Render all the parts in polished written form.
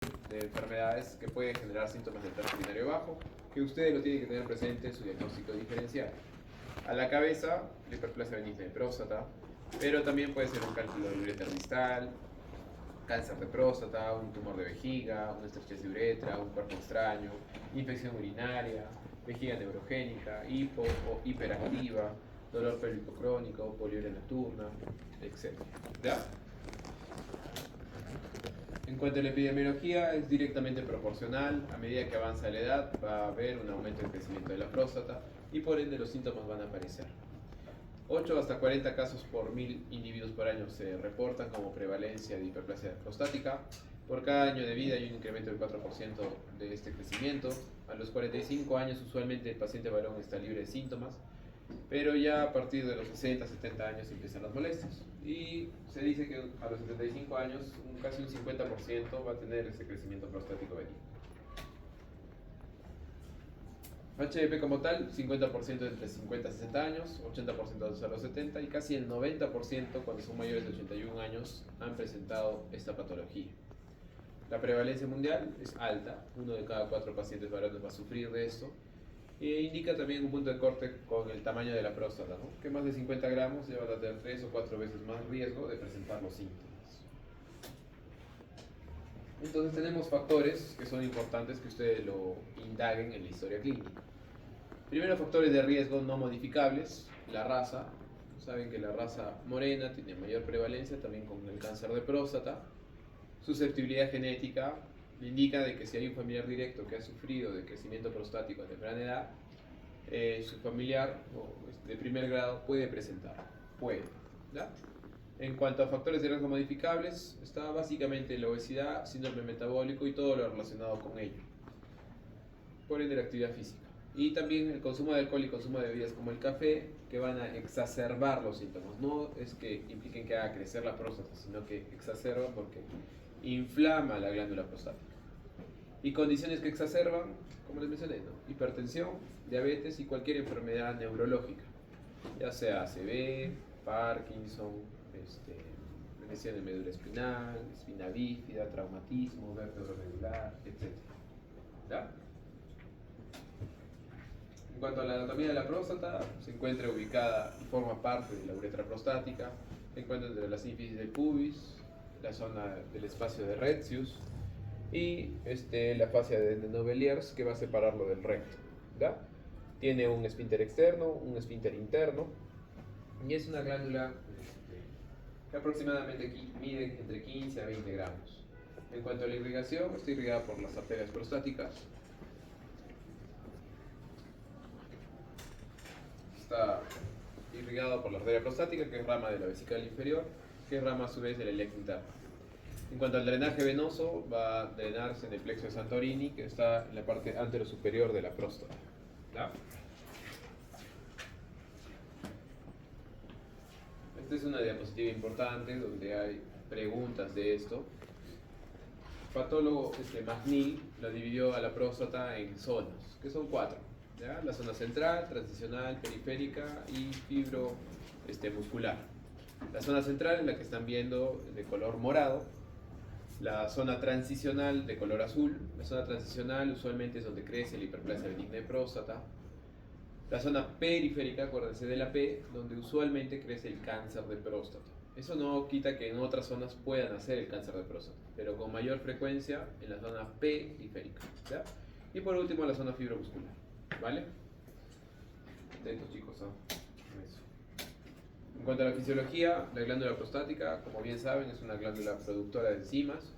de enfermedades que pueden generar síntomas del trastorno urinario bajo, que ustedes lo tienen que tener presente en su diagnóstico diferencial. A la cabeza, la hiperplasia benigna de próstata, pero también puede ser un cálculo de uretra distal, cáncer de próstata, un tumor de vejiga, una estrechez de uretra, un cuerpo extraño, infección urinaria, vejiga neurogénica, hipo o hiperactiva, dolor pélvico crónico, poliuria nocturna, etc. ¿Ya? En cuanto a la epidemiología, es directamente proporcional. A medida que avanza la edad, va a haber un aumento del crecimiento de la próstata y por ende los síntomas van a aparecer. 8 hasta 40 casos por 1000 individuos por año se reportan como prevalencia de hiperplasia prostática. Por cada año de vida hay un incremento del 4% de este crecimiento. A los 45 años usualmente el paciente varón está libre de síntomas, pero ya a partir de los 60, 70 años empiezan las molestias. Y se dice que a los 75 años casi un 50% va a tener ese crecimiento prostático benigno. HDP como tal, 50% entre 50 y 60 años, 80% a los 70 y casi el 90% cuando son mayores de 81 años han presentado esta patología. La prevalencia mundial es alta, uno de cada 4 pacientes varones va a sufrir de esto. E indica también un punto de corte con el tamaño de la próstata, ¿no? Que más de 50 gramos lleva a tener 3 o 4 veces más riesgo de presentar los síntomas. Entonces tenemos factores que son importantes que ustedes lo indaguen en la historia clínica. Primero, factores de riesgo no modificables, la raza. Saben que la raza morena tiene mayor prevalencia también con el cáncer de próstata. Susceptibilidad genética indica de que si hay un familiar directo que ha sufrido de crecimiento prostático a temprana edad, su familiar de primer grado puede presentar, ¿ya? En cuanto a factores de riesgo modificables, está básicamente la obesidad, síndrome metabólico y todo lo relacionado con ello. Por ende, la actividad física. Y también el consumo de alcohol y consumo de bebidas como el café, que van a exacerbar los síntomas. No es que impliquen que haga crecer la próstata, sino que exacerba porque inflama la glándula prostática. Y condiciones que exacerban, como les mencioné, ¿no? Hipertensión, diabetes y cualquier enfermedad neurológica, ya sea ACV, Parkinson, lesión de médula espinal, espina bífida, traumatismo, vértebro regular, etc. ¿Ya? En cuanto a la anatomía de la próstata, se encuentra ubicada y forma parte de la uretra prostática, se encuentra entre la sínfisis del pubis, la zona del espacio de Retzius y la fascia de Nenobeliers que va a separarlo del recto. ¿Ya? Tiene un esfínter externo, un esfínter interno y es una glándula que aproximadamente mide entre 15 a 20 gramos. En cuanto a la irrigación, está irrigada por las arterias prostáticas. Está irrigado por la arteria prostática, que es rama de la vesical inferior, que es rama a su vez de la ileana interna. En cuanto al drenaje venoso, va a drenarse en el plexo de Santorini, que está en la parte anterosuperior de la próstata. ¿Ya? Esta es una diapositiva importante donde hay preguntas de esto. El patólogo McNeil la dividió a la próstata en zonas, que son 4. ¿Ya? La zona central, transicional, periférica y fibro muscular. La zona central es la que están viendo de color morado. La zona transicional de color azul. La zona transicional usualmente es donde crece la hiperplasia benigna de próstata. La zona periférica, acuérdense de la P, donde usualmente crece el cáncer de próstata. Eso no quita que en otras zonas puedan hacer el cáncer de próstata, pero con mayor frecuencia en la zona periférica. ¿Ya? Y por último la zona fibromuscular. ¿Vale? Atentos chicos, eso. En cuanto a la fisiología, la glándula prostática, como bien saben, es una glándula productora de enzimas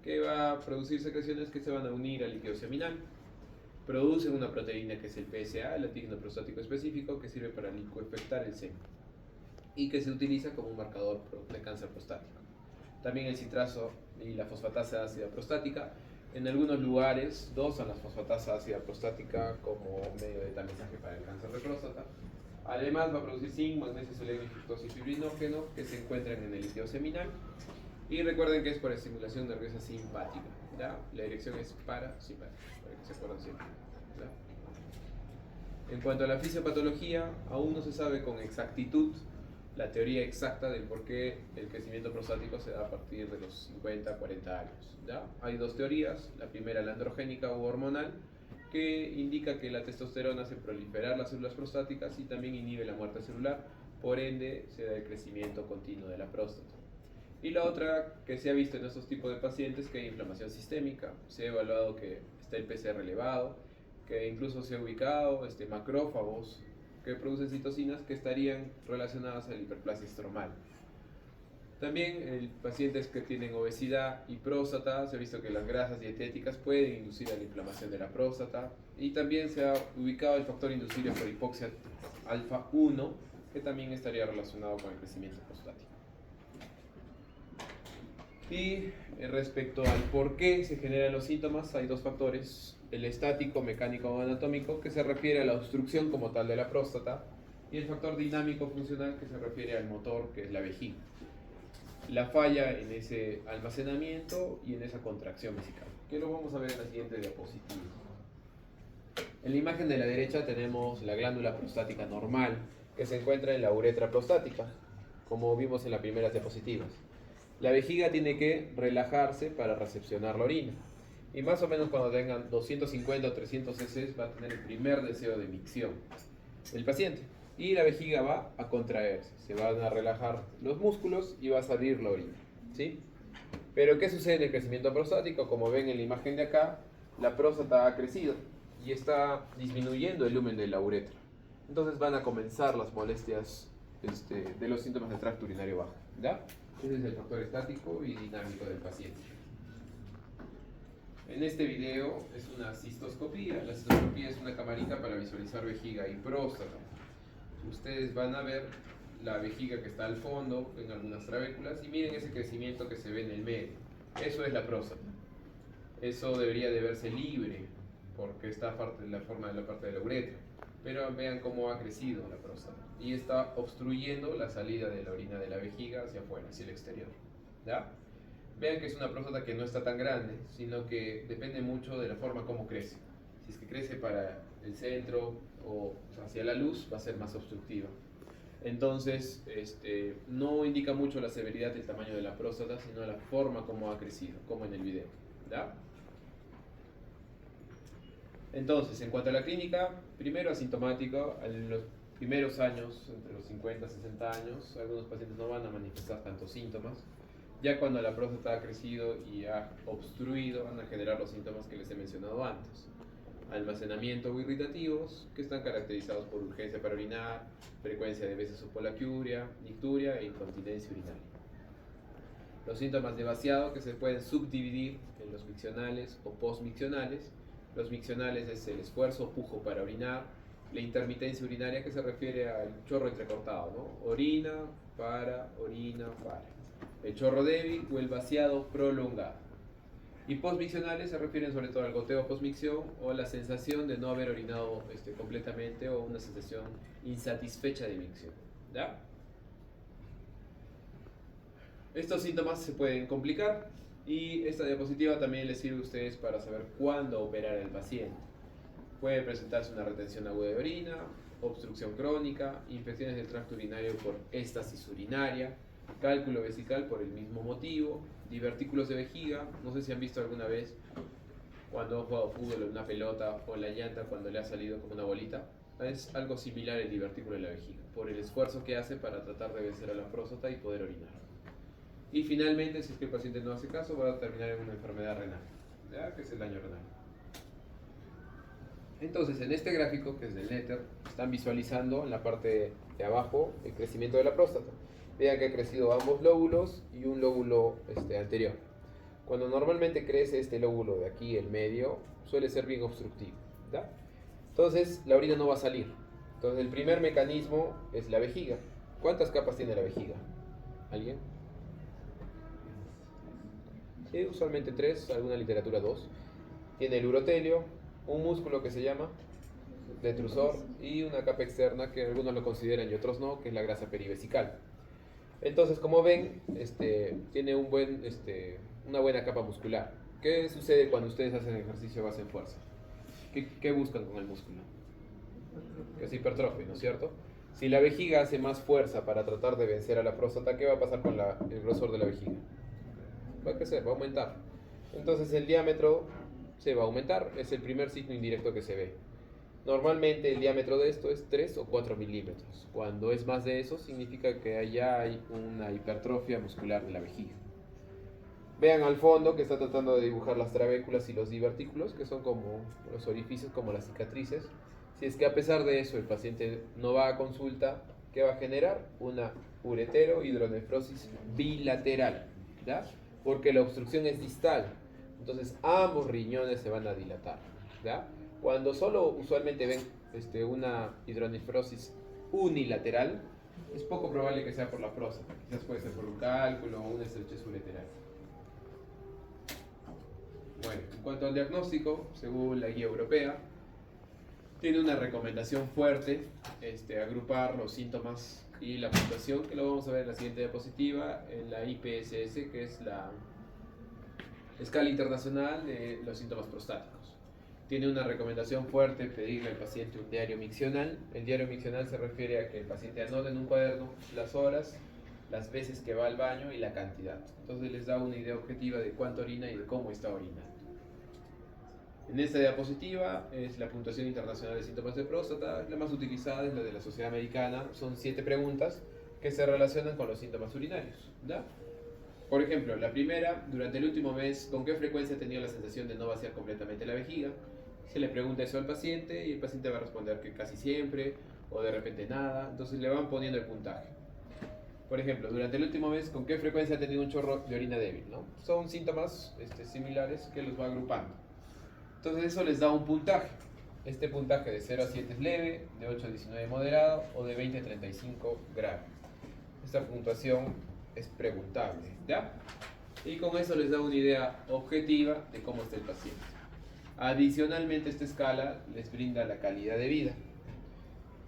que va a producir secreciones que se van a unir al líquido seminal. Producen una proteína que es el PSA, el antígeno prostático específico, que sirve para licuefectar el semen y que se utiliza como un marcador de cáncer prostático. También el citrazo y la fosfatasa ácida prostática. En algunos lugares dosan la fosfatasa ácida prostática como medio de tamizaje para el cáncer de próstata. Además va a producir zinc, magnesio, selenio, fructosa y fibrinógeno que se encuentran en el líquido seminal. Y recuerden que es por estimulación nerviosa simpática. ¿Ya? La dirección es parasimpática, para que se acuerden siempre. ¿Ya? En cuanto a la fisiopatología, aún no se sabe con exactitud la teoría exacta del por qué el crecimiento prostático se da a partir de los 50, 40 años. ¿Ya? Hay dos teorías, la primera la androgénica u hormonal, que indica que la testosterona hace proliferar las células prostáticas y también inhibe la muerte celular, por ende se da el crecimiento continuo de la próstata. Y la otra que se ha visto en estos tipos de pacientes, que hay inflamación sistémica, se ha evaluado que está el PCR elevado, que incluso se ha ubicado macrófagos que producen citocinas que estarían relacionadas a la hiperplasia estromal. También en pacientes que tienen obesidad y próstata, se ha visto que las grasas dietéticas pueden inducir a la inflamación de la próstata, y también se ha ubicado el factor inducible por hipoxia alfa 1, que también estaría relacionado con el crecimiento prostático. Y respecto al por qué se generan los síntomas, hay dos factores: el estático, mecánico o anatómico, que se refiere a la obstrucción como tal de la próstata, y el factor dinámico funcional, que se refiere al motor, que es la vejiga. La falla en ese almacenamiento y en esa contracción vesical, que lo vamos a ver en la siguiente diapositiva. En la imagen de la derecha tenemos la glándula prostática normal, que se encuentra en la uretra prostática, como vimos en las primeras diapositivas. La vejiga tiene que relajarse para recepcionar la orina, y más o menos cuando tengan 250 o 300 cc va a tener el primer deseo de micción el paciente, y la vejiga va a contraerse, se van a relajar los músculos y va a salir la orina, ¿sí? Pero ¿qué sucede en el crecimiento prostático? Como ven en la imagen de acá, la próstata ha crecido y está disminuyendo el lumen de la uretra. Entonces van a comenzar las molestias de los síntomas del tracto urinario bajo, ¿ya? Ese es el factor estático y dinámico del paciente. En este video es una cistoscopía. La cistoscopía es una camarita para visualizar vejiga y próstata. Ustedes van a ver la vejiga que está al fondo, en algunas trabéculas, y miren ese crecimiento que se ve en el medio. Eso es la próstata. Eso debería de verse libre, porque está en la forma de la parte de la uretra. Pero vean cómo ha crecido la próstata y está obstruyendo la salida de la orina de la vejiga hacia afuera, hacia el exterior. ¿Ya? Vean que es una próstata que no está tan grande, sino que depende mucho de la forma como crece. Si es que crece para el centro o hacia la luz, va a ser más obstructiva. Entonces, no indica mucho la severidad del tamaño de la próstata, sino la forma como ha crecido, como en el video. ¿Ya? Entonces, en cuanto a la clínica, primero asintomático. En los primeros años, entre los 50 y 60 años, algunos pacientes no van a manifestar tantos síntomas. Ya cuando la próstata ha crecido y ha obstruido, van a generar los síntomas que les he mencionado antes: almacenamiento o irritativos, que están caracterizados por urgencia para orinar, frecuencia de veces o polaquiuria, nicturia e incontinencia urinaria. Los síntomas de vaciado, que se pueden subdividir en los miccionales o postmiccionales. Los miccionales es el esfuerzo o pujo para orinar. La intermitencia urinaria, que se refiere al chorro entrecortado, ¿no? Orina, para. El chorro débil o el vaciado prolongado. Y postmiccionales se refieren sobre todo al goteo postmicción o la sensación de no haber orinado completamente, o una sensación insatisfecha de micción. ¿Ya? Estos síntomas se pueden complicar, y esta diapositiva también les sirve a ustedes para saber cuándo operar al paciente. Puede presentarse una retención aguda de orina, obstrucción crónica, infecciones del tracto urinario por éstasis urinaria, cálculo vesical por el mismo motivo, divertículos de vejiga. No sé si han visto alguna vez cuando han jugado fútbol o una pelota, o la llanta cuando le ha salido como una bolita. Es algo similar el divertículo de la vejiga, por el esfuerzo que hace para tratar de vencer a la próstata y poder orinar. Y finalmente, si es que el paciente no hace caso, va a terminar en una enfermedad renal, ¿ya? Que es el daño renal. Entonces, en este gráfico, que es del Netter, están visualizando en la parte de abajo el crecimiento de la próstata. Vean que ha crecido ambos lóbulos y un lóbulo anterior. Cuando normalmente crece este lóbulo de aquí, el medio, suele ser bien obstructivo, ¿ya? Entonces, la orina no va a salir. Entonces, el primer mecanismo es la vejiga. ¿Cuántas capas tiene la vejiga? ¿Alguien? Sí, usualmente 3, alguna literatura 2. Tiene el urotelio, un músculo que se llama detrusor, y una capa externa que algunos lo consideran y otros no, que es la grasa perivesical. Entonces, como ven, tiene una buena capa muscular. ¿Qué sucede cuando ustedes hacen ejercicio o hacen fuerza? ¿Qué buscan con el músculo? Que se hipertrofie, ¿no es cierto? Si la vejiga hace más fuerza para tratar de vencer a la próstata, ¿qué va a pasar con el grosor de la vejiga? Va a crecer, va a aumentar. Entonces el diámetro se va a aumentar, es el primer signo indirecto que se ve. Normalmente el diámetro de esto es 3 o 4 milímetros. Cuando es más de eso, significa que allá hay una hipertrofia muscular de la vejiga. Vean al fondo que está tratando de dibujar las trabéculas y los divertículos, que son como los orificios, como las cicatrices. Si es que a pesar de eso el paciente no va a consulta, ¿qué va a generar? Una ureterohidronefrosis bilateral, ¿ya? Porque la obstrucción es distal. Entonces ambos riñones se van a dilatar, ¿ya? Cuando solo usualmente ven una hidronefrosis unilateral, es poco probable que sea por la próstata. Quizás puede ser por un cálculo o una estrechez ureteral. Bueno, en cuanto al diagnóstico, según la guía europea, tiene una recomendación fuerte, agrupar los síntomas y la puntuación, que lo vamos a ver en la siguiente diapositiva, en la IPSS, que es la escala internacional de los síntomas prostáticos. Tiene una recomendación fuerte pedirle al paciente un diario miccional. El diario miccional se refiere a que el paciente anote en un cuaderno las horas, las veces que va al baño y la cantidad. Entonces les da una idea objetiva de cuánto orina y de cómo está orinando. En esta diapositiva es la puntuación internacional de síntomas de próstata. La más utilizada es la de la Sociedad Americana. Son 7 preguntas que se relacionan con los síntomas urinarios, ¿ya? Por ejemplo, la primera, durante el último mes, ¿con qué frecuencia ha tenido la sensación de no vaciar completamente la vejiga? Se le pregunta eso al paciente y el paciente va a responder que casi siempre o de repente nada. Entonces le van poniendo el puntaje. Por ejemplo, durante el último mes, ¿con qué frecuencia ha tenido un chorro de orina débil, ¿no? Son síntomas similares que los va agrupando. Entonces eso les da un puntaje. Este puntaje de 0 a 7 es leve, de 8 a 19 moderado o de 20 a 35 grave. Esta puntuación es preguntable, ¿ya? Y con eso les da una idea objetiva de cómo está el paciente. Adicionalmente, esta escala les brinda la calidad de vida.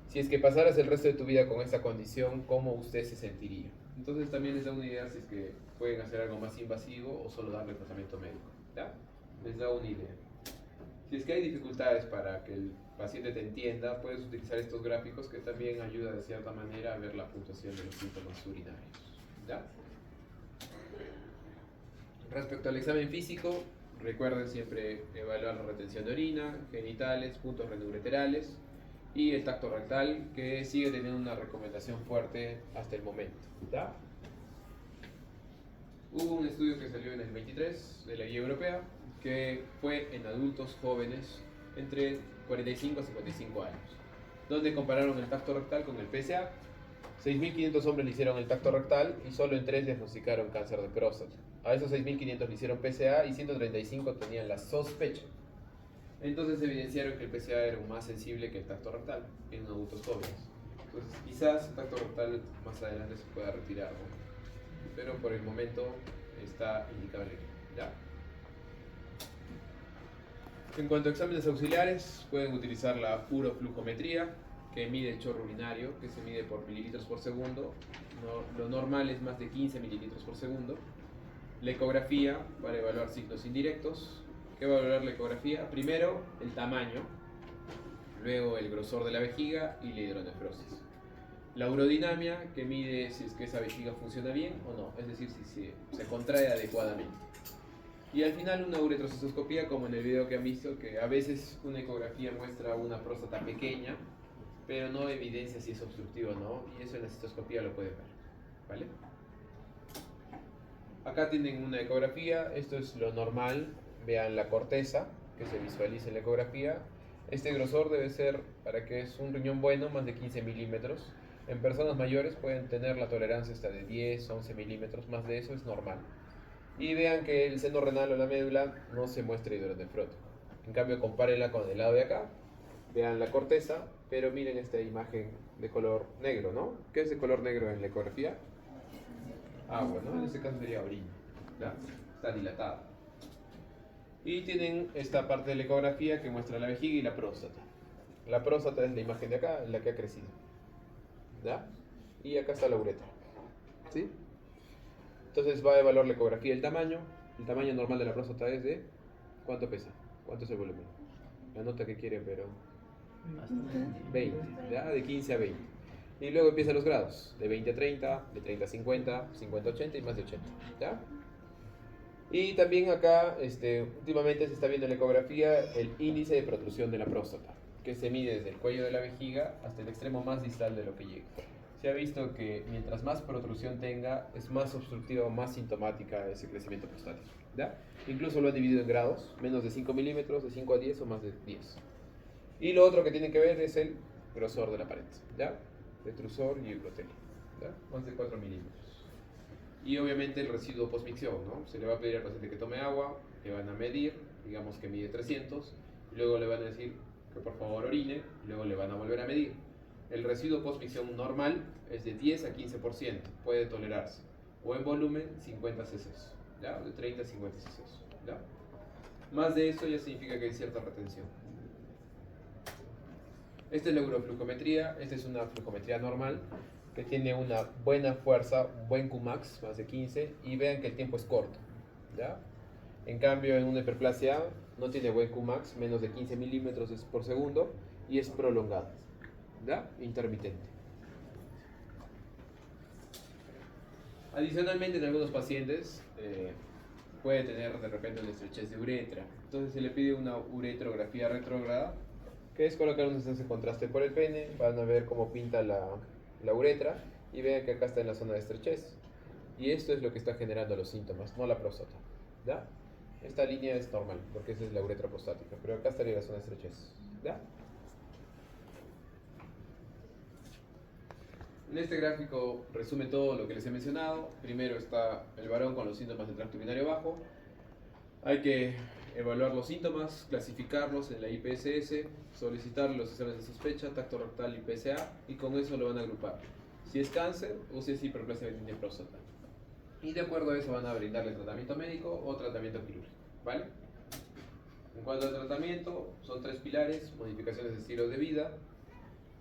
Si es que pasaras el resto de tu vida con esta condición, ¿cómo usted se sentiría? Entonces también les da una idea si es que pueden hacer algo más invasivo o solo darle tratamiento médico, ¿ya? Les da una idea. Si es que hay dificultades para que el paciente te entienda, puedes utilizar estos gráficos que también ayudan de cierta manera a ver la puntuación de los síntomas urinarios, ¿ya? Respecto al examen físico, recuerden siempre evaluar la retención de orina, genitales, puntos renoureterales y el tacto rectal, que sigue teniendo una recomendación fuerte hasta el momento, ¿ya? Hubo un estudio que salió en el 23 de la guía europea, que fue en adultos jóvenes entre 45 a 55 años, donde compararon el tacto rectal con el PSA. 6.500 hombres le hicieron el tacto rectal y solo en 3 diagnosticaron cáncer de próstata. A esos 6.500 le hicieron PSA y 135 tenían la sospecha. Entonces evidenciaron que el PSA era más sensible que el tacto rectal en adultos jóvenes. Entonces quizás el tacto rectal más adelante se pueda retirar, ¿no? Pero por el momento está indicable, ¿ya? En cuanto a exámenes auxiliares, pueden utilizar la uroflujometría, que mide el chorro urinario, que se mide por mililitros por segundo. Lo normal es más de 15 mililitros por segundo. La ecografía, para evaluar signos indirectos. ¿Qué va a evaluar la ecografía? Primero, el tamaño, luego el grosor de la vejiga y la hidronefrosis. La urodinamia, que mide si es que esa vejiga funciona bien o no, es decir, si se contrae adecuadamente. Y al final una uretrocistoscopía, como en el video que han visto, que a veces una ecografía muestra una próstata pequeña, pero no evidencia si es obstructivo o no, y eso en la cistoscopía lo pueden ver, ¿vale? Acá tienen una ecografía, esto es lo normal, vean la corteza que se visualiza en la ecografía. Este grosor debe ser, para que es un riñón bueno, más de 15 milímetros. En personas mayores pueden tener la tolerancia hasta de 10, 11 milímetros, más de eso es normal. Y vean que el seno renal o la médula no se muestra hidronefrótico. En cambio, compárenla con el lado de acá. Vean la corteza, pero miren esta imagen de color negro, ¿no? ¿Qué es de color negro en la ecografía? Agua, ¿no? En este caso sería orina, ¿ya? Está dilatada. Y tienen esta parte de la ecografía que muestra la vejiga y la próstata. La próstata es la imagen de acá, la que ha crecido, ¿ya? Y acá está la uretra, ¿sí? Entonces va a evaluar la ecografía el tamaño. El tamaño normal de la próstata es de... ¿Cuánto pesa? ¿Cuánto es el volumen? La nota que quieren, pero... 20, ¿ya? De 15 a 20. Y luego empiezan los grados, de 20 a 30, de 30 a 50, 50 a 80 y más de 80. ¿Ya? Y también acá, últimamente se está viendo en la ecografía el índice de protrusión de la próstata, que se mide desde el cuello de la vejiga hasta el extremo más distal de lo que llega. Se ha visto que mientras más protrusión tenga, es más obstructiva o más sintomática ese crecimiento prostático. ¿Ya? Incluso lo han dividido en grados, menos de 5 milímetros, de 5 a 10 o más de 10. Y lo otro que tiene que ver es el grosor de la pared, ¿ya? Detrusor y eucrotelio, ¿ya? Más de 4 milímetros. Y obviamente el residuo postmicción, ¿no? Se le va a pedir al paciente que tome agua, le van a medir, digamos que mide 300, y luego le van a decir que por favor orine, y luego le van a volver a medir. El residuo postmicción normal es de 10 a 15%, puede tolerarse, o en volumen 50 cc, ¿ya? De 30 a 50 cc, ¿ya? Más de eso ya significa que hay cierta retención. Esta es la uroflujometría, esta es una flujometría normal que tiene una buena fuerza, un buen Qmax, más de 15, y vean que el tiempo es corto, ¿ya? En cambio, en una hiperplasia no tiene buen Qmax, menos de 15 milímetros por segundo, y es prolongada, ¿ya? Intermitente. Adicionalmente, en algunos pacientes puede tener de repente una estrechez de uretra, entonces se le pide una uretrografía retrógrada, que es colocar un de contraste por el pene. Van a ver cómo pinta la uretra y vean que acá está en la zona de estrechez. Y esto es lo que está generando los síntomas, no la próstata. ¿Ya? Esta línea es normal, porque esa es la uretra prostática, pero acá estaría la zona de estrechez. ¿Ya? En este gráfico resume todo lo que les he mencionado. Primero está el varón con los síntomas del tracto urinario bajo. Hay que evaluar los síntomas, clasificarlos en la IPSS, solicitar los exámenes de sospecha, tacto rectal y PSA, y con eso lo van a agrupar. Si es cáncer o si es hiperplasia benigna de próstata. Y de acuerdo a eso van a brindarle tratamiento médico o tratamiento quirúrgico, ¿vale? En cuanto al tratamiento, son 3 pilares: modificaciones de estilo de vida,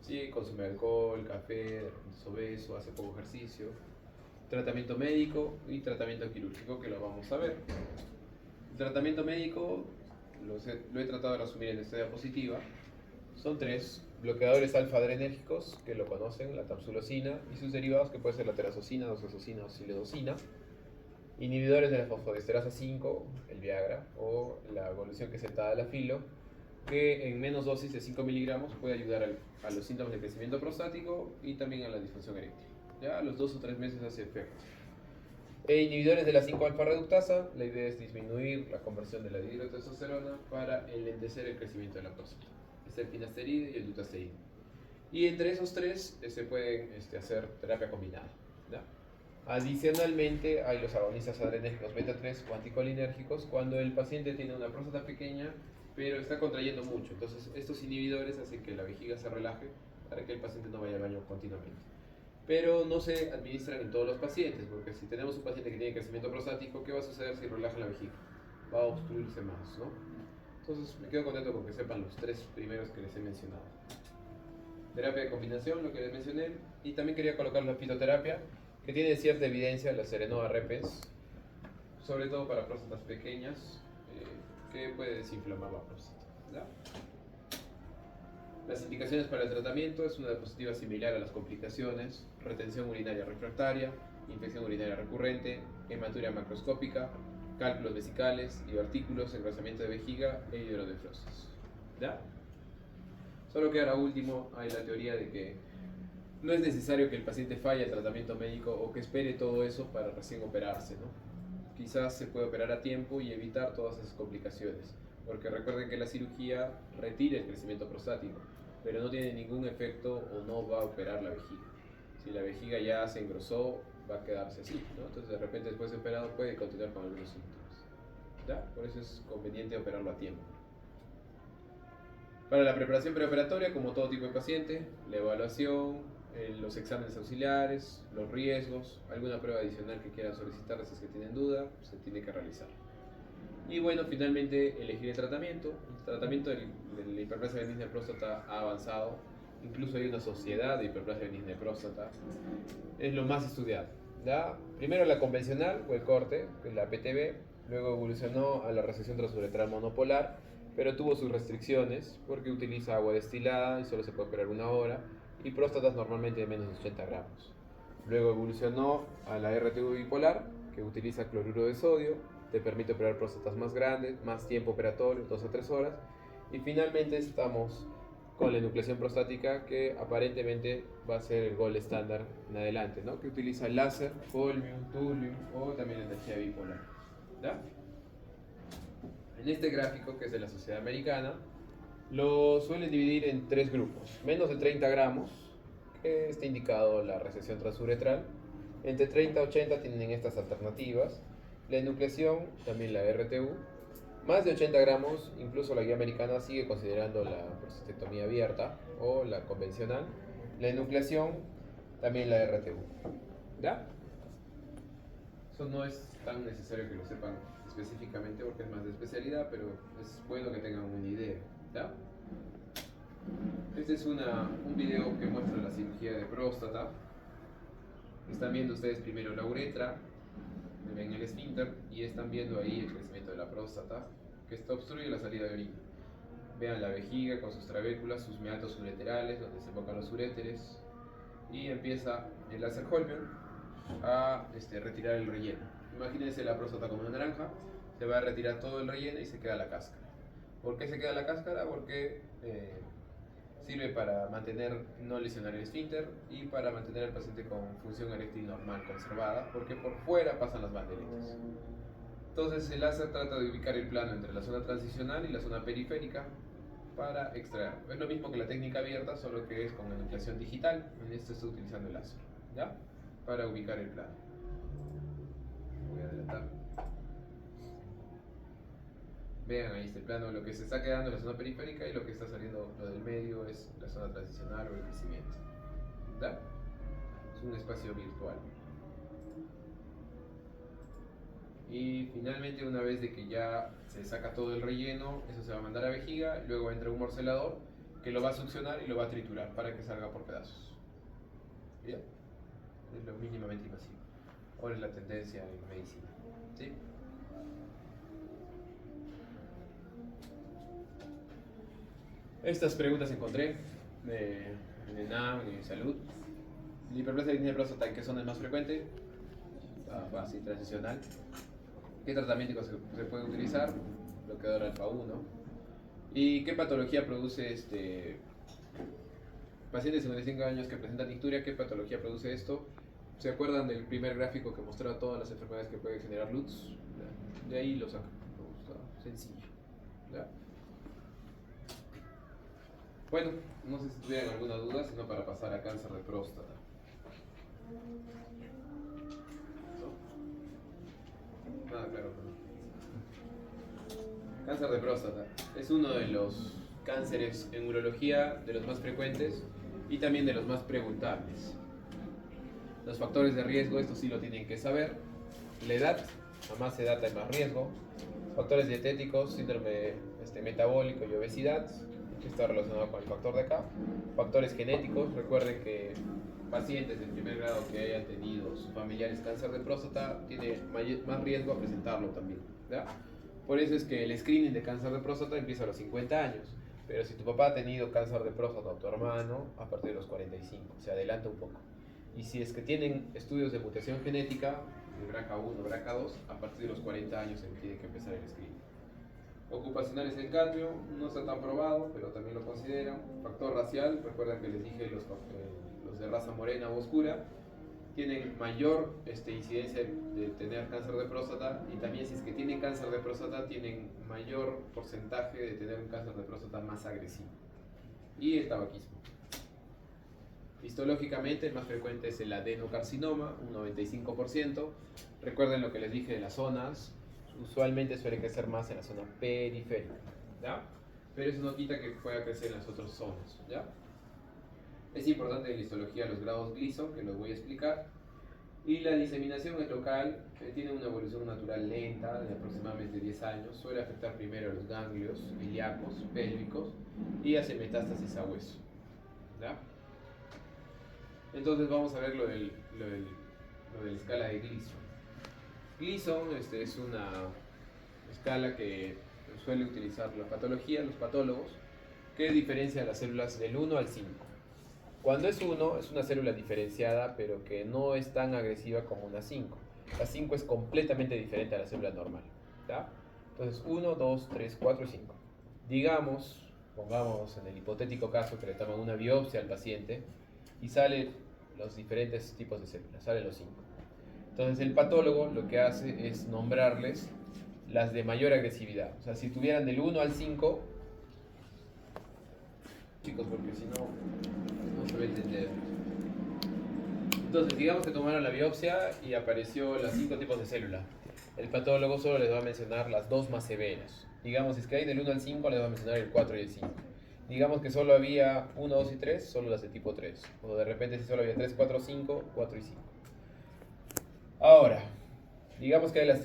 ¿sí? Consume alcohol, café, es obeso, hace poco ejercicio, tratamiento médico y tratamiento quirúrgico, que lo vamos a ver. El tratamiento médico lo he tratado de resumir en esta diapositiva. Son 3: bloqueadores alfa-adrenérgicos, que lo conocen, la tamsulosina, y sus derivados, que puede ser la terazocina, doxazocina o siledocina. Inhibidores de la fosfodiesterasa 5, el Viagra, o la evolución que es el tadalafilo, que en menos dosis de 5 miligramos puede ayudar a los síntomas de crecimiento prostático y también a la disfunción eréctil. Ya a los 2 o 3 meses hace efecto. Inhibidores de la 5-alfa reductasa, la idea es disminuir la conversión de la dihidrotestosterona para enlentecer el crecimiento de la próstata. Es el finasteride y el dutasteride. Y entre esos 3 se pueden hacer terapia combinada, ¿ya? Adicionalmente hay los agonistas adrenérgicos beta 3 o anticolinérgicos cuando el paciente tiene una próstata pequeña pero está contrayendo mucho. Entonces estos inhibidores hacen que la vejiga se relaje para que el paciente no vaya al baño continuamente. Pero no se administran en todos los pacientes, porque si tenemos un paciente que tiene crecimiento prostático, ¿qué va a suceder si relaja la vejiga? Va a obstruirse más, ¿no? Entonces me quedo contento con que sepan los 3 primeros que les he mencionado. Terapia de combinación, lo que les mencioné, y también quería colocar la fitoterapia, que tiene cierta evidencia, la Serenova repens, sobre todo para próstatas pequeñas, que puede desinflamar la próstata, ¿ya? Las indicaciones para el tratamiento es una diapositiva similar a las complicaciones: retención urinaria refractaria, infección urinaria recurrente, hematuria macroscópica, cálculos vesicales, divertículos, engrosamiento de vejiga e hidronefrosis. ¿Ya? Solo que ahora último hay la teoría de que no es necesario que el paciente falle el tratamiento médico o que espere todo eso para recién operarse, ¿no? Quizás se puede operar a tiempo y evitar todas esas complicaciones, porque recuerden que la cirugía retira el crecimiento prostático, pero no tiene ningún efecto o no va a operar la vejiga. Si la vejiga ya se engrosó, va a quedarse así, ¿no? Entonces de repente después de operado puede continuar con algunos síntomas, ¿ya? Por eso es conveniente operarlo a tiempo. Para la preparación preoperatoria, como todo tipo de paciente, la evaluación, los exámenes auxiliares, los riesgos, alguna prueba adicional que quieran solicitar si es que tienen duda, se tiene que realizar. Y bueno, finalmente elegir el tratamiento. El tratamiento de la hiperplasia benigna de próstata ha avanzado. Incluso hay una sociedad de hiperplasia benigna de próstata. Es lo más estudiado, ¿ya? Primero la convencional o el corte, que es la PTB. Luego evolucionó a la resección transuretral monopolar, pero tuvo sus restricciones porque utiliza agua destilada y solo se puede operar 1 hora. y próstatas normalmente de menos de 80 gramos. Luego evolucionó a la RTU bipolar, que utiliza cloruro de sodio, te permite operar próstatas más grandes, más tiempo operatorio, 2 a 3 horas. Y finalmente estamos con la enucleación prostática, que aparentemente va a ser el gold estándar en adelante, ¿no? Que utiliza láser, holmium, thulium o también energía bipolar. ¿Ya? En este gráfico, que es de la Sociedad Americana, lo suelen dividir en 3 grupos. Menos de 30 gramos, que está indicado la resección transuretral. Entre 30 y 80 tienen estas alternativas. La enucleación, también la RTU. Más de 80 gramos, incluso la guía americana sigue considerando la prostatectomía abierta o la convencional. La enucleación, también la RTU. ¿Ya? Eso no es tan necesario que lo sepan específicamente porque es más de especialidad, pero es bueno que tengan una idea. ¿Ya? Este es un video que muestra la cirugía de próstata. Están viendo ustedes primero la uretra, ven el esfínter y están viendo ahí el crecimiento de la próstata, que esto obstruye la salida de orina. Vean la vejiga con sus trabéculas, sus meatos ureterales, donde se enfocan los uréteres, y empieza el láser Holmium a retirar el relleno. Imagínense la próstata como una naranja, se va a retirar todo el relleno y se queda la cáscara. ¿Por qué se queda la cáscara? Porque sirve para mantener, no lesionar el esfínter y para mantener al paciente con función eréctil normal conservada, porque por fuera pasan las banderitas. Entonces el láser trata de ubicar el plano entre la zona transicional y la zona periférica para extraer. Es lo mismo que la técnica abierta, solo que es con enucleación digital. En esto estoy utilizando el láser, ¿ya? Para ubicar el plano. Voy a adelantar. Vean, ahí está el plano, lo que se está quedando en la zona periférica y lo que está saliendo, lo del medio, es la zona transicional o el crecimiento. ¿Ya? Es un espacio virtual. Y finalmente, una vez de que ya se saca todo el relleno, eso se va a mandar a vejiga, luego entra un morcelador que lo va a succionar y lo va a triturar para que salga por pedazos. ¿Bien? Es lo mínimamente invasivo. Ahora es la tendencia en medicina. ¿Sí? Estas preguntas encontré en el NAM, en salud. La hiperplasia de línea de próstata, ¿en qué zona es más frecuente? Fácil, transicional. ¿Qué tratamiento se puede utilizar? Bloqueador alfa 1. ¿Y qué patología produce pacientes de 55 años que presentan icturia? ¿Qué patología produce esto? ¿Se acuerdan del primer gráfico que mostraba todas las enfermedades que puede generar LUTS? De ahí lo sacan. Sencillo. ¿Ya? Bueno, no sé si tuvieran alguna duda, sino para pasar a cáncer de próstata. Claro. Cáncer de próstata es uno de los cánceres en urología de los más frecuentes y también de los más preguntables. Los factores de riesgo, esto sí lo tienen que saber. La edad, a más edad hay más riesgo. Factores dietéticos, síndrome metabólico y obesidad, que está relacionado con el factor de acá. Factores genéticos, recuerden que pacientes de primer grado que hayan tenido sus familiares cáncer de próstata tiene más riesgo a presentarlo también, ¿ya? Por eso es que el screening de cáncer de próstata empieza a los 50 años, pero si tu papá ha tenido cáncer de próstata o tu hermano, a partir de los 45, se adelanta un poco. Y si es que tienen estudios de mutación genética, de BRCA1, BRCA2, a partir de los 40 años se tiene que empezar el screening. Ocupacionales en cadmio, no está tan probado, pero también lo consideran. Factor racial, recuerden que les dije los de raza morena o oscura tienen mayor incidencia de tener cáncer de próstata, y también si es que tienen cáncer de próstata tienen mayor porcentaje de tener un cáncer de próstata más agresivo. Y el tabaquismo. Histológicamente el más frecuente es el adenocarcinoma, un 95%. Recuerden lo que les dije de las zonas, usualmente suele crecer más en la zona periférica, ¿ya? Pero eso no quita que pueda crecer en las otras zonas, ¿ya? Es importante en la histología los grados Gleason, que los voy a explicar. Y la diseminación es local, tiene una evolución natural lenta, de aproximadamente 10 años. Suele afectar primero a los ganglios ilíacos, pélvicos, y hace metástasis a hueso, ¿ya? Entonces vamos a ver lo de la escala de Gleason. Gleason es una escala que suele utilizar la patología, los patólogos, que diferencia las células del 1 al 5. Cuando es 1, es una célula diferenciada, pero que no es tan agresiva como una 5. La 5 es completamente diferente a la célula normal. ¿Ya? Entonces, 1, 2, 3, 4 y 5. Digamos, pongamos en el hipotético caso que le toman una biopsia al paciente y salen los diferentes tipos de células, salen los 5. Entonces, el patólogo lo que hace es nombrarles las de mayor agresividad. O sea, si tuvieran del 1 al 5, chicos, porque si no, no se va a entender. Entonces, digamos que tomaron la biopsia y apareció los 5 tipos de célula. El patólogo solo les va a mencionar las 2 más severas. Digamos, si es que hay del 1 al 5, les va a mencionar el 4 y el 5. Digamos que solo había 1, 2 y 3, solo las de tipo 3. O de repente, si solo había 3, 4, 5, 4 y 5. Ahora, digamos que hay los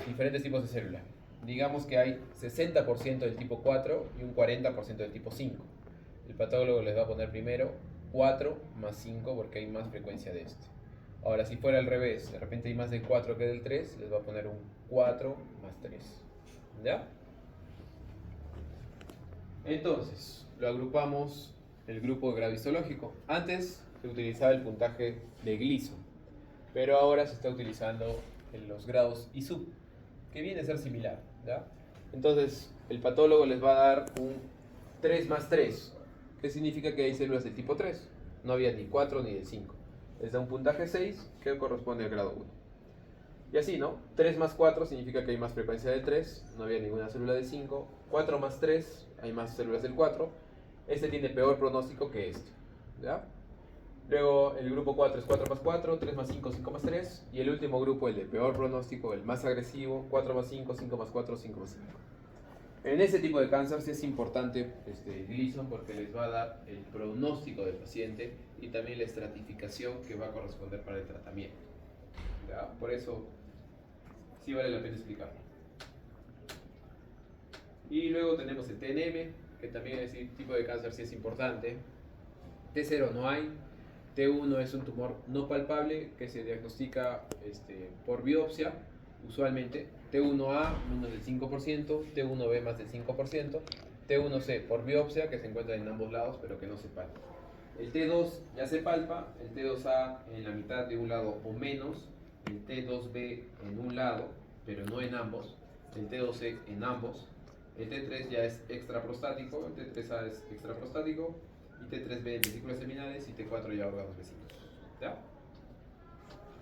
diferentes tipos de célula. Digamos que hay 60% del tipo 4 y un 40% del tipo 5. El patólogo les va a poner primero 4 más 5 porque hay más frecuencia de este. Ahora, si fuera al revés, de repente hay más del 4 que del 3, les va a poner un 4 más 3. ¿Ya? Entonces, lo agrupamos el grupo de grado histológico. Antes se utilizaba el puntaje de Gleason, pero ahora se está utilizando en los grados ISUP, que viene a ser similar. ¿Ya? Entonces, el patólogo les va a dar un 3 más 3, que significa que hay células de tipo 3. No había ni 4 ni de 5. Les da un puntaje 6, que corresponde al grado 1. Y así, ¿no? 3 más 4 significa que hay más frecuencia del 3, no había ninguna célula de 5. 4 más 3, hay más células del 4. Este tiene peor pronóstico que este. ¿Ya? Luego el grupo 4 es 4 más 4, 3 más 5, 5 más 3. Y el último grupo, el de peor pronóstico, el más agresivo, 4 más 5, 5 más 4, 5 más 5. En ese tipo de cáncer sí es importante Gleason porque les va a dar el pronóstico del paciente y también la estratificación que va a corresponder para el tratamiento. ¿Ya? Por eso sí vale la pena explicarlo. Y luego tenemos el TNM, que también ese tipo de cáncer sí es importante. T0 no hay. T1 es un tumor no palpable que se diagnostica por biopsia, usualmente. T1A menos del 5%, T1B más del 5%, T1C por biopsia, que se encuentra en ambos lados, pero que no se palpa. El T2 ya se palpa, el T2A en la mitad de un lado o menos, el T2B en un lado, pero no en ambos, el T2C en ambos, el T3 ya es extraprostático, el T3A es extraprostático, y T3B en vesículas seminales y T4 ya órganos vecinos. ¿Ya?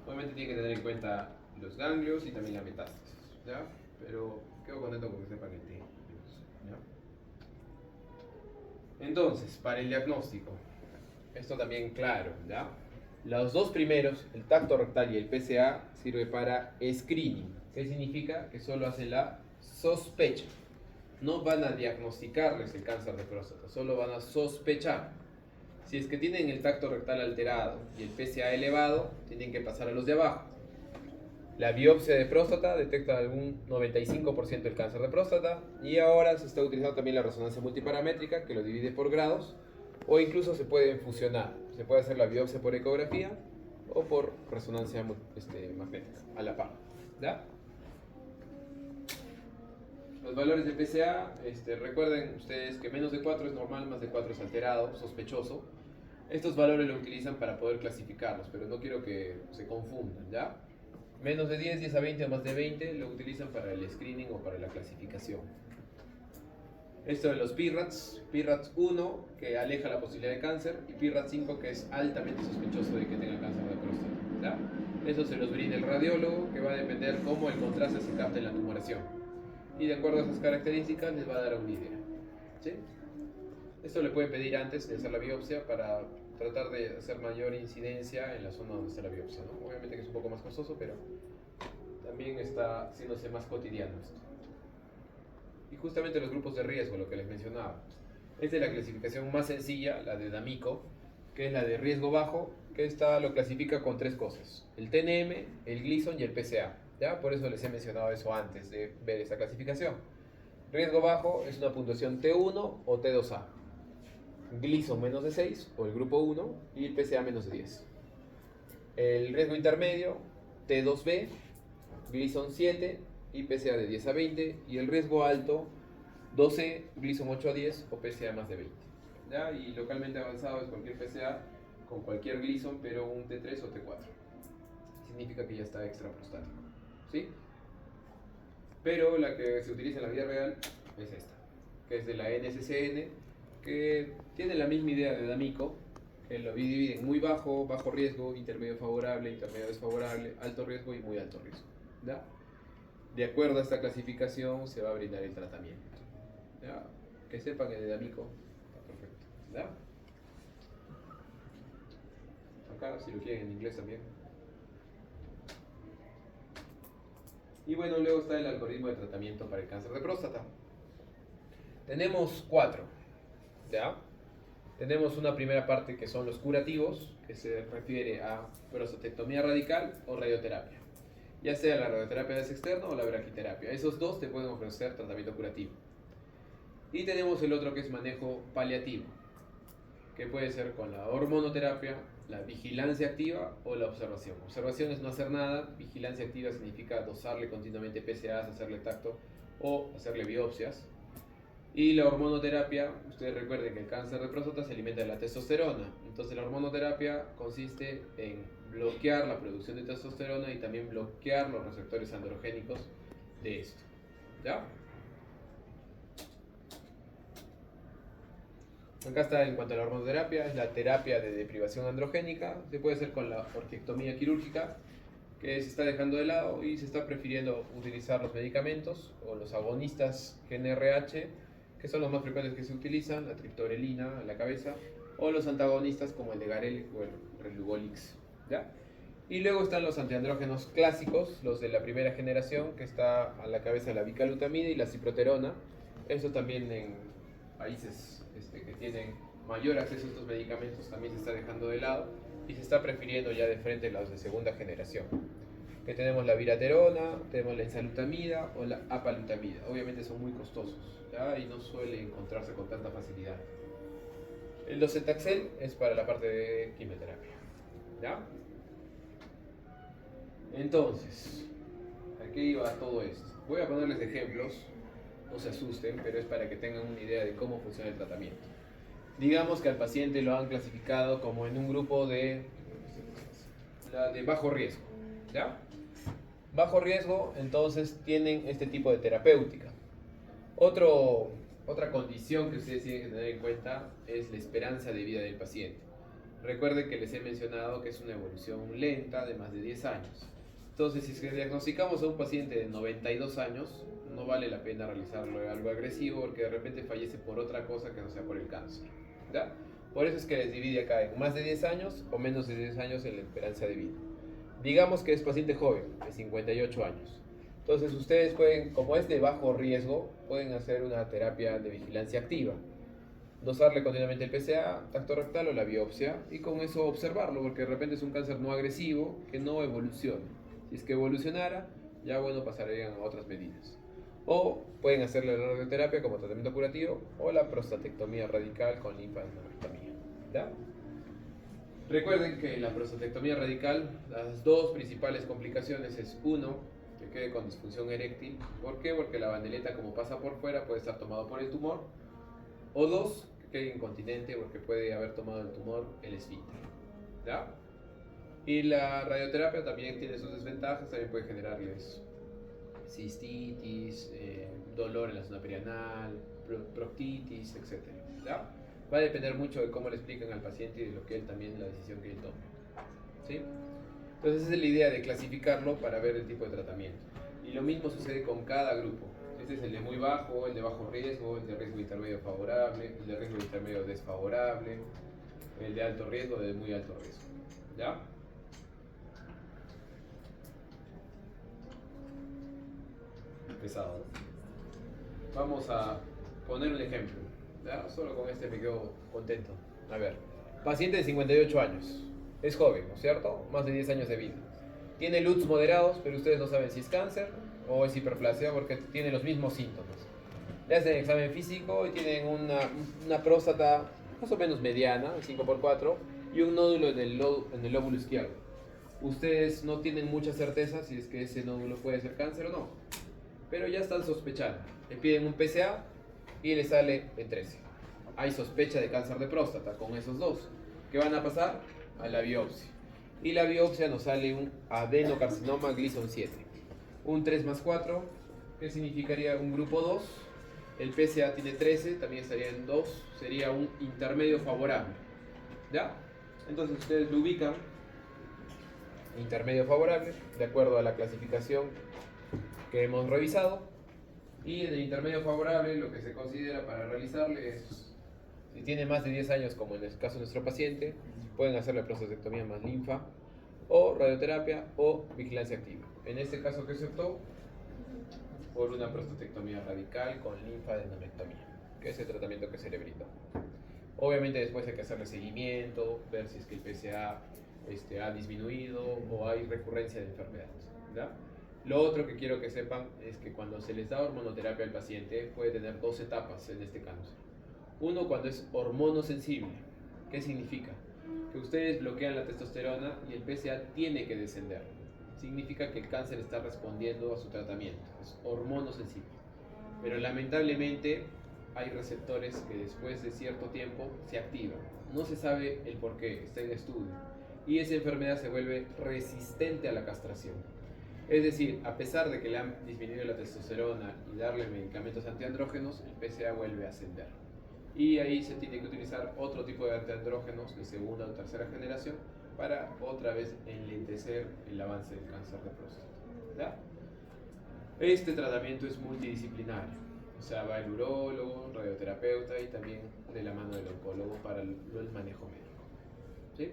Obviamente tiene que tener en cuenta los ganglios y también la metástasis. ¿Ya? Pero quedo contento con que sepan el T. ¿Ya? Entonces, para el diagnóstico, esto también claro, ¿ya? Los dos primeros, el tacto rectal y el PSA, sirve para screening. ¿Qué significa? Que solo hacen la sospecha. No van a diagnosticarles el cáncer de próstata, solo van a sospechar. Si es que tienen el tacto rectal alterado y el PSA elevado, tienen que pasar a los de abajo. La biopsia de próstata detecta algún 95% del cáncer de próstata y ahora se está utilizando también la resonancia multiparamétrica que lo divide por grados o incluso se puede fusionar. Se puede hacer la biopsia por ecografía o por resonancia magnética a la par. ¿Ya? Los valores de PSA, recuerden ustedes que menos de 4 es normal, más de 4 es alterado, sospechoso. Estos valores lo utilizan para poder clasificarlos, pero no quiero que se confundan, ¿ya? Menos de 10, 10 a 20 o más de 20 lo utilizan para el screening o para la clasificación. Esto de los PIRATS, PIRATS 1 que aleja la posibilidad de cáncer y PIRATS 5 que es altamente sospechoso de que tenga cáncer de próstata, ¿ya? Eso se los brinda el radiólogo, que va a depender cómo el contraste se capta en la tumoración. Y de acuerdo a esas características les va a dar una idea. ¿Sí? Esto le pueden pedir antes de hacer la biopsia para tratar de hacer mayor incidencia en la zona donde está la biopsia, ¿no? Obviamente que es un poco más costoso, pero también está haciéndose más cotidiano esto. Y justamente los grupos de riesgo, lo que les mencionaba. Esta es la clasificación más sencilla, la de D'Amico, que es la de riesgo bajo, que esta lo clasifica con 3 cosas: el TNM, el Gleason y el PSA. ¿Ya? Por eso les he mencionado eso antes de ver esta clasificación. Riesgo bajo es una puntuación T1 o T2A. Gleason menos de 6 o el grupo 1 y el PSA menos de 10. El riesgo intermedio T2B, Gleason 7 y PSA de 10 a 20. Y el riesgo alto 12, Gleason 8 a 10 o PSA más de 20. ¿ya? Y localmente avanzado es cualquier PSA con cualquier Gleason, pero un T3 o T4. Significa que ya está extraprostático, ¿sí? Pero la que se utiliza en la vida real es esta, que es de la NSCN, que tiene la misma idea de D'Amico, que lo divide en muy bajo, bajo riesgo, intermedio favorable, intermedio desfavorable, alto riesgo y muy alto riesgo, ¿ya? De acuerdo a esta clasificación se va a brindar el tratamiento, ¿ya? Que sepan que de D'Amico está perfecto, ¿ya? Acá si lo quieren en inglés también. Y bueno, luego está el algoritmo de tratamiento para el cáncer de próstata. Tenemos 4, ¿ya? Tenemos una primera parte que son los curativos, que se refiere a prostatectomía radical o radioterapia. Ya sea la radioterapia de externo o la braquiterapia. Esos dos te pueden ofrecer tratamiento curativo. Y tenemos el otro que es manejo paliativo, que puede ser con la hormonoterapia, la vigilancia activa o la observación. Observación es no hacer nada, vigilancia activa significa dosarle continuamente PSAs, hacerle tacto o hacerle biopsias. Y la hormonoterapia, ustedes recuerden que el cáncer de próstata se alimenta de la testosterona. Entonces la hormonoterapia consiste en bloquear la producción de testosterona y también bloquear los receptores androgénicos de esto, ¿ya? Acá está en cuanto a la hormonoterapia, es la terapia de deprivación androgénica. Se puede hacer con la orquiectomía quirúrgica, que se está dejando de lado y se está prefiriendo utilizar los medicamentos o los agonistas GnRH, que son los más frecuentes que se utilizan, la triptorelina en la cabeza, o los antagonistas como el de Garel o el Relugolix, ¿ya? Y luego están los antiandrógenos clásicos, los de la primera generación, que está a la cabeza la bicalutamida y la ciproterona. Eso también en países que tienen mayor acceso a estos medicamentos también se está dejando de lado y se está prefiriendo ya de frente los de segunda generación. Que tenemos la viraterona, tenemos la enzalutamida o la apalutamida. Obviamente son muy costosos, ¿ya? Y no suele encontrarse con tanta facilidad. El docetaxel es para la parte de quimioterapia, ¿ya? Entonces, ¿a qué iba todo esto? Voy a ponerles ejemplos, no se asusten, pero es para que tengan una idea de cómo funciona el tratamiento. Digamos que al paciente lo han clasificado como en un grupo de bajo riesgo, ¿ya? Bajo riesgo, entonces tienen este tipo de terapéutica. Otra condición que ustedes tienen que tener en cuenta es la esperanza de vida del paciente. Recuerden que les he mencionado que es una evolución lenta de más de 10 años. Entonces, si diagnosticamos a un paciente de 92 años, no vale la pena realizarlo algo agresivo porque de repente fallece por otra cosa que no sea por el cáncer, ¿ya? Por eso es que les divide acá en más de 10 años o menos de 10 años en la esperanza de vida. Digamos que es paciente joven, de 58 años. Entonces ustedes pueden, como es de bajo riesgo, pueden hacer una terapia de vigilancia activa. Dosarle continuamente el PSA, tacto rectal o la biopsia y con eso observarlo, porque de repente es un cáncer no agresivo que no evoluciona. Si es que evolucionara, ya bueno, pasarían a otras medidas. O pueden hacerle la radioterapia como tratamiento curativo o la prostatectomía radical con linfadenectomía, ¿ya? Recuerden que en la prostatectomía radical las dos principales complicaciones es uno, que quede con disfunción eréctil. ¿Por qué? Porque la bandeleta como pasa por fuera puede estar tomado por el tumor. O dos, que quede incontinente porque puede haber tomado el tumor el esfínter, ¿ya? Y la radioterapia también tiene sus desventajas, también puede generarles cistitis, dolor en la zona perianal, proctitis, etc. ¿Ya? Va a depender mucho de cómo le explican al paciente y de lo que él también, la decisión que él tome, ¿sí? Entonces esa es la idea de clasificarlo para ver el tipo de tratamiento. Y lo mismo sucede con cada grupo. Este es el de muy bajo, el de bajo riesgo, el de riesgo intermedio favorable, el de riesgo intermedio desfavorable, el de alto riesgo, el de muy alto riesgo, ¿ya? Pesado. Vamos a poner un ejemplo, ¿ya? Solo con este me quedo contento. A ver, paciente de 58 años, es joven, ¿no es cierto? Más de 10 años de vida. Tiene LUTs moderados, pero ustedes no saben si es cáncer o es hiperplasia porque tiene los mismos síntomas. Le hacen examen físico y tienen una próstata más o menos mediana, 5x4, y un nódulo en el lóbulo izquierdo. Ustedes no tienen mucha certeza si es que ese nódulo puede ser cáncer o no, pero ya están sospechando. Le piden un PSA y le sale en 13. hay sospecha de cáncer de próstata con esos dos. ¿Qué van a pasar? A la biopsia. Y la biopsia nos sale un adenocarcinoma Gleason 7. Un 3 más 4, que significaría un grupo 2. El PSA tiene 13, también estaría en 2. Sería un intermedio favorable. ¿Ya? Entonces ustedes lo ubican. Intermedio favorable, de acuerdo a la clasificación que hemos revisado. Y en el intermedio favorable lo que se considera para realizarle es, si tiene más de 10 años, como en el caso de nuestro paciente, pueden hacerle prostatectomía más linfa, o radioterapia, o vigilancia activa. En este caso que se optó por una prostatectomía radical con linfadenectomía, que es el tratamiento que se le brindó. Obviamente después hay que hacerle seguimiento, ver si es que el PSA ha disminuido o hay recurrencia de enfermedades, ¿verdad? Lo otro que quiero que sepan es que cuando se les da hormonoterapia al paciente puede tener dos etapas en este cáncer. Uno, cuando es hormonosensible. ¿Qué significa? Que ustedes bloquean la testosterona y el PSA tiene que descender. Significa que el cáncer está respondiendo a su tratamiento. Es hormonosensible. Pero lamentablemente hay receptores que después de cierto tiempo se activan. No se sabe el por qué, está en estudio. Y esa enfermedad se vuelve resistente a la castración. Es decir, a pesar de que le han disminuido la testosterona y darle medicamentos antiandrógenos, el PSA vuelve a ascender. Y ahí se tiene que utilizar otro tipo de antiandrógenos de segunda o tercera generación para otra vez enlentecer el avance del cáncer de próstata. ¿Ya? Este tratamiento es multidisciplinario, o sea, va el urólogo, radioterapeuta y también de la mano del oncólogo para el manejo médico. ¿Sí?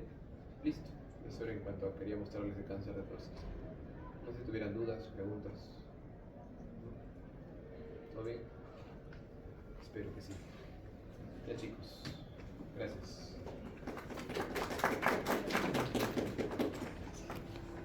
Listo. Eso era en cuanto a quería mostrarles el cáncer de próstata. No sé si tuvieran dudas, preguntas. ¿Todo bien? Espero que sí. Ya chicos, gracias.